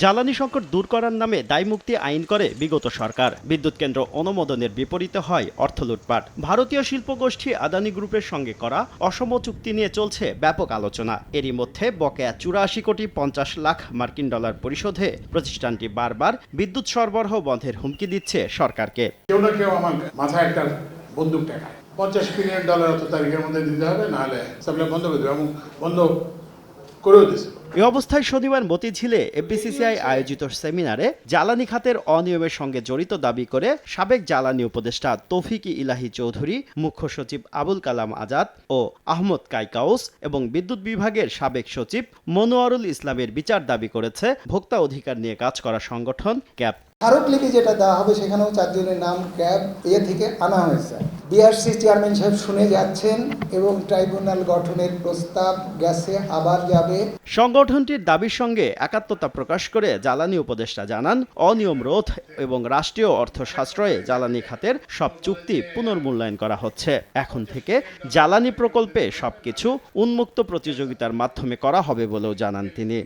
জ্বালানি সংকট দূর করার নামে দায়মুক্তি আইন করে বিগত সরকার। বিদ্যুৎ কেন্দ্র অনুমোদনের বিপরীতে হয় অর্থ লুটপাট। ভারতীয় শিল্পগোষ্ঠী আদানি গ্রুপের সঙ্গে করা অসম চুক্তি নিয়ে চলছে ব্যাপক আলোচনা। এরই মধ্যে বকেয়া ৮৪,৫০,০০,০০০ মার্কিন ডলার পরিশোধে প্রতিষ্ঠানটি বারবার বিদ্যুৎ সরবরাহ বন্ধের হুমকি দিচ্ছে সরকারকে। কেউ না কেউ আমার মাথায় একটা বন্দুক টেকায়, $50 বিলিয়ন অত তারিখের মধ্যে দিতে হবে, নাহলে সাপ্লাই বন্ধ করে দেবে, এবং বন্ধ করেও দিয়েছে। এ অবস্থায় শনিবার মতিঝিলে এফবিসিসিআই আয়োজিত সেমিনারে জ্বালানি খাতের অনিয়মের সঙ্গে জড়িত দাবি করে সাবেক জ্বালানি উপদেষ্টা তৌফিক ইলাহি চৌধুরী, মুখ্য সচিব আবুল কালাম আজাদ ও আহমদ কাইকাউস এবং বিদ্যুৎ বিভাগের সাবেক সচিব মনোয়ারুল ইসলামের বিচার দাবি করেছে ভোক্তা অধিকার নিয়ে কাজ করা সংগঠন ক্যাব। স্মারকলিপি যেটা দেওয়া হবে সেখানেও 4 জনের নাম ক্যাব থেকে আনা হয়েছে। বিআরসি চেয়ারম্যান সাহেব শুনে যাচ্ছেন এবং ট্রাইব্যুনাল গঠনের প্রস্তাব গেছে, আবার যাবে। সংগঠনটির দাবির সঙ্গে একাত্মতা প্রকাশ করে জ্বালানি উপদেষ্টা জানান, অনিয়ম রোধ এবং রাষ্ট্রীয় অর্থ সাশ্রয়ে জ্বালানি খাতের সব চুক্তি পুনর্মূল্যায়ন করা হচ্ছে। এখন থেকে জ্বালানি প্রকল্পে সবকিছু উন্মুক্ত প্রতিযোগিতার মাধ্যমে করা হবে বলেও জানান তিনি।